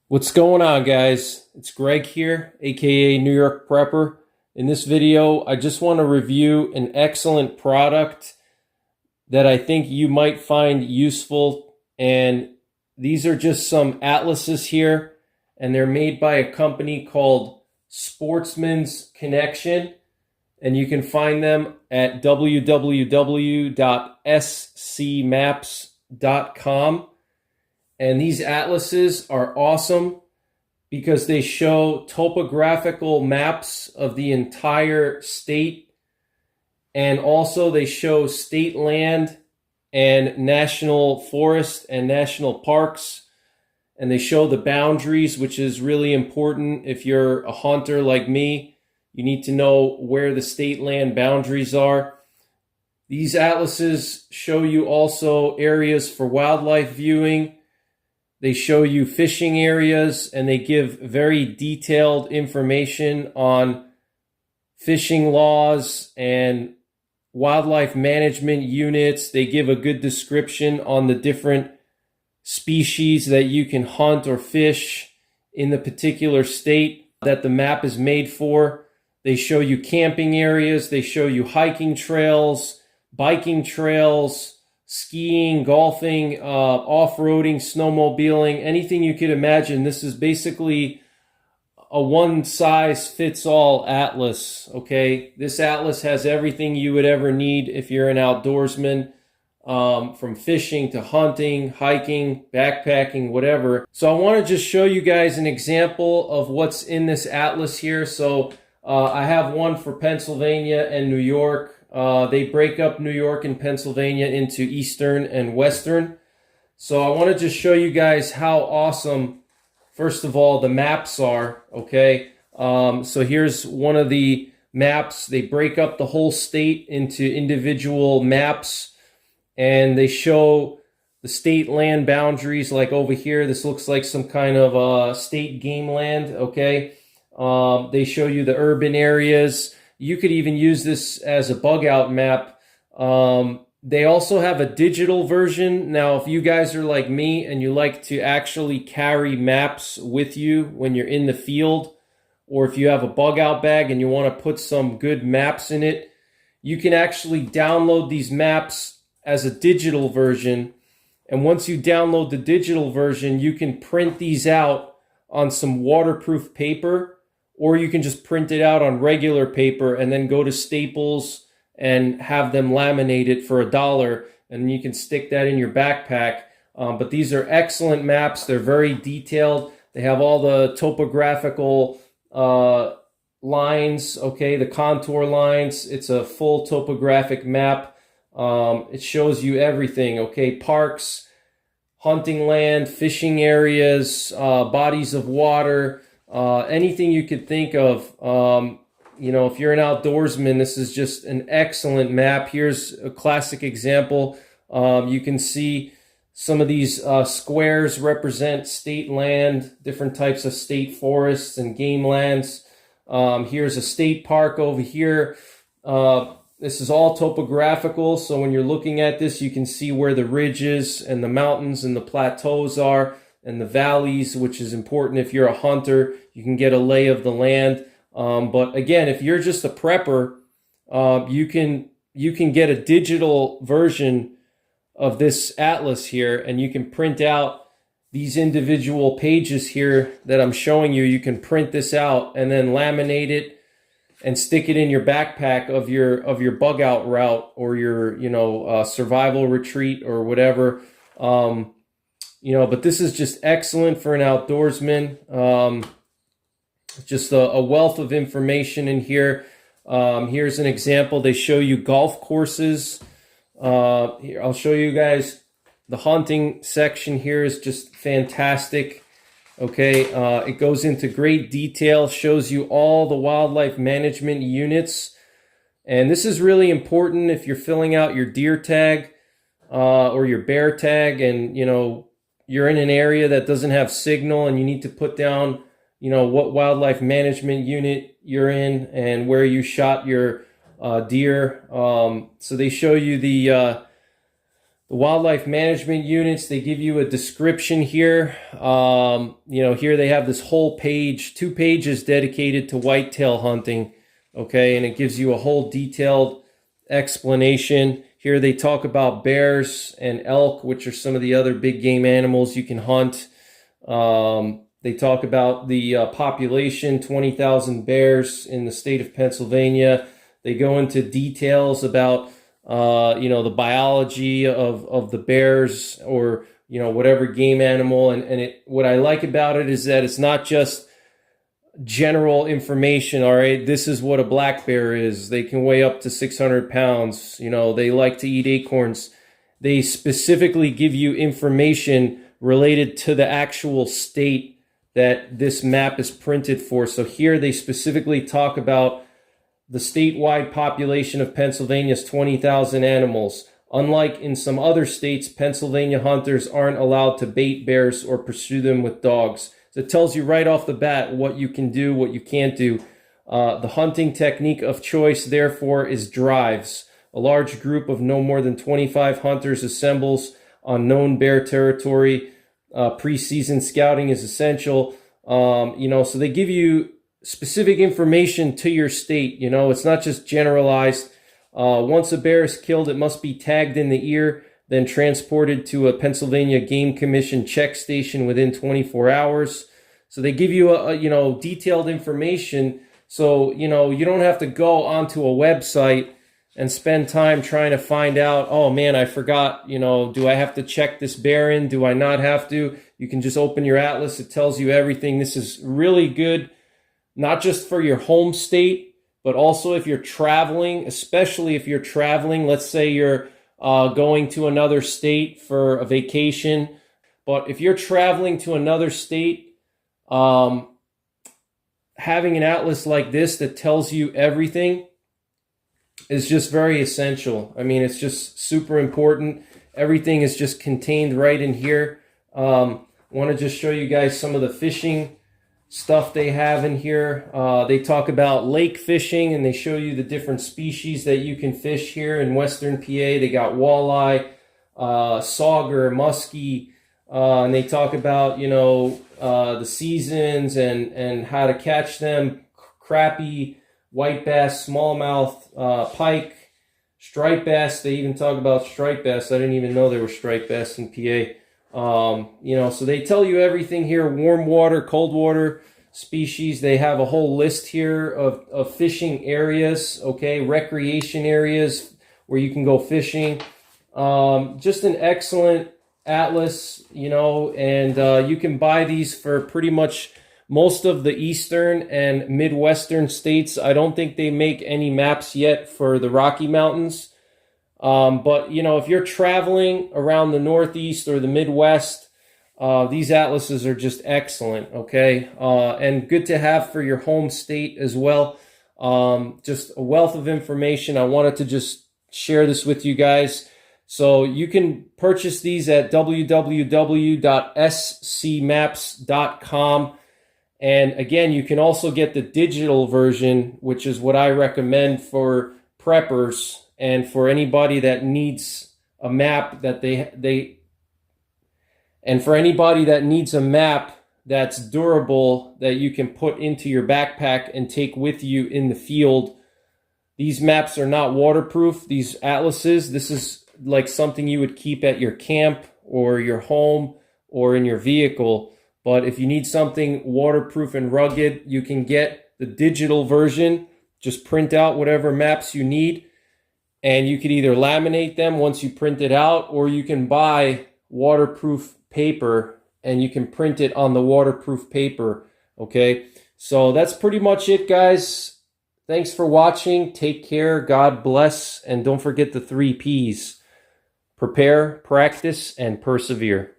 What's going on, guys? It's Greg here, aka New York Prepper. In this video, I just want to review an excellent product that I think you might find useful. And these are just some atlases here, and they're made by a company called Sportsman's Connection. And you can find them at www.scmaps.com. And these atlases are awesome because they show topographical maps of the entire state. And also they show state land and national forest and national parks. And they show the boundaries, which is really important. If you're a hunter like me, you need to know where the state land boundaries are. These atlases show you also areas for wildlife viewing. They show you fishing areas, and they give very detailed information on fishing laws and wildlife management units. They give a good description on the different species that you can hunt or fish in the particular state that the map is made for. They show you camping areas. They show you hiking trails, biking trails, skiing, golfing, off-roading, snowmobiling, anything you could imagine. This is basically a one-size-fits-all atlas, okay? This atlas has everything you would ever need if you're an outdoorsman, from fishing to hunting, hiking, backpacking, whatever. So I want to just show you guys an example of what's in this atlas here. So I have one for Pennsylvania and New York. They break up New York and Pennsylvania into Eastern and Western. So I want to just show you guys how awesome, first of all, the maps are, okay? So here's one of the maps. They break up the whole state into individual maps, and they show the state land boundaries. Like over here, this looks like some kind of state game land, okay? They show you the urban areas. You could even use this as a bug out map. They also have a digital version. Now, if you guys are like me and you like to actually carry maps with you when you're in the field, or if you have a bug out bag and you want to put some good maps in it, you can actually download these maps as a digital version. And once you download the digital version, you can print these out on some waterproof paper, or you can just print it out on regular paper and then go to Staples and have them laminate it for $1, and you can stick that in your backpack. But these are excellent maps. They're very detailed. They have all the topographical lines, okay, the contour lines. It's a full topographic map. It shows you everything, okay, parks, hunting land, fishing areas, bodies of water, anything you could think of. You know, if you're an outdoorsman, this is just an excellent map. Here's a classic example. You can see some of these squares represent state land, different types of state forests and game lands. Here's a state park over here. This is all topographical, so when you're looking at this, you can see where the ridges and the mountains and the plateaus are, and the valleys, which is important. If you're a hunter, you can get a lay of the land. But again, if you're just a prepper, you can get a digital version of this atlas here, and you can print out these individual pages here that I'm showing you. You can print this out and then laminate it and stick it in your backpack of your bug out route, or your survival retreat or whatever. But this is just excellent for an outdoorsman. Just a wealth of information in here. Here's an example. They show you golf courses. Here, I'll show you guys the hunting section here is just fantastic. Okay, it goes into great detail, shows you all the wildlife management units. And this is really important if you're filling out your deer tag or your bear tag, and you're in an area that doesn't have signal, and you need to put down, what wildlife management unit you're in and where you shot your deer. So they show you The wildlife management units, they give you a description here. Here they have this whole page, 2 pages dedicated to whitetail hunting, okay? And it gives you a whole detailed explanation. Here they talk about bears and elk, which are some of the other big game animals you can hunt. They talk about the population, 20,000 bears in the state of Pennsylvania. They go into details about the biology of the bears, or whatever game animal, and what I like about it is that it's not just general information. All right, this is what a black bear is. They can weigh up to 600 pounds. They like to eat acorns. They specifically give you information related to the actual state that this map is printed for. So here they specifically talk about the statewide population of Pennsylvania is 20,000 animals. Unlike in some other states, Pennsylvania hunters aren't allowed to bait bears or pursue them with dogs. So it tells you right off the bat what you can do, what you can't do. The hunting technique of choice, therefore, is drives. A large group of no more than 25 hunters assembles on known bear territory. Pre-season scouting is essential. So they give you specific information to your state. It's not just generalized. Once a bear is killed, it must be tagged in the ear, then transported to a Pennsylvania Game Commission check station within 24 hours. So they give you detailed information. So, you don't have to go onto a website and spend time trying to find out, oh man, I forgot, do I have to check this bear in? Do I not have to? You can just open your atlas. It tells you everything. This is really good, not just for your home state, but also if you're traveling, especially if you're traveling. Let's say you're going to another state for a vacation. But if you're traveling to another state, having an atlas like this that tells you everything is just very essential. I mean, it's just super important. Everything is just contained right in here. I want to just show you guys some of the fishing stuff they have in here. They talk about lake fishing, and they show you the different species that you can fish here in Western PA. They got walleye, sauger, muskie, and they talk about, the seasons and how to catch them, crappie, white bass, smallmouth, pike, striped bass. They even talk about striped bass. I didn't even know there were striped bass in PA. So they tell you everything here, warm water, cold water species. They have a whole list here of fishing areas, okay, recreation areas where you can go fishing. Just an excellent atlas, and you can buy these for pretty much most of the eastern and midwestern states. I don't think they make any maps yet for the Rocky Mountains. But if you're traveling around the Northeast or the Midwest, these atlases are just excellent, okay? And good to have for your home state as well. Just a wealth of information. I wanted to just share this with you guys. So you can purchase these at www.scmaps.com. And again, you can also get the digital version, which is what I recommend for preppers and for anybody that needs a map that for anybody that needs a map that's durable, that you can put into your backpack and take with you in the field. These maps are not waterproof, these atlases. This is like something you would keep at your camp or your home or in your vehicle. But if you need something waterproof and rugged, you can get the digital version. Just print out whatever maps you need, and you could either laminate them once you print it out, or you can buy waterproof paper and you can print it on the waterproof paper, okay? So that's pretty much it, guys. Thanks for watching. Take care. God bless. And don't forget the 3 Ps. Prepare, practice, and persevere.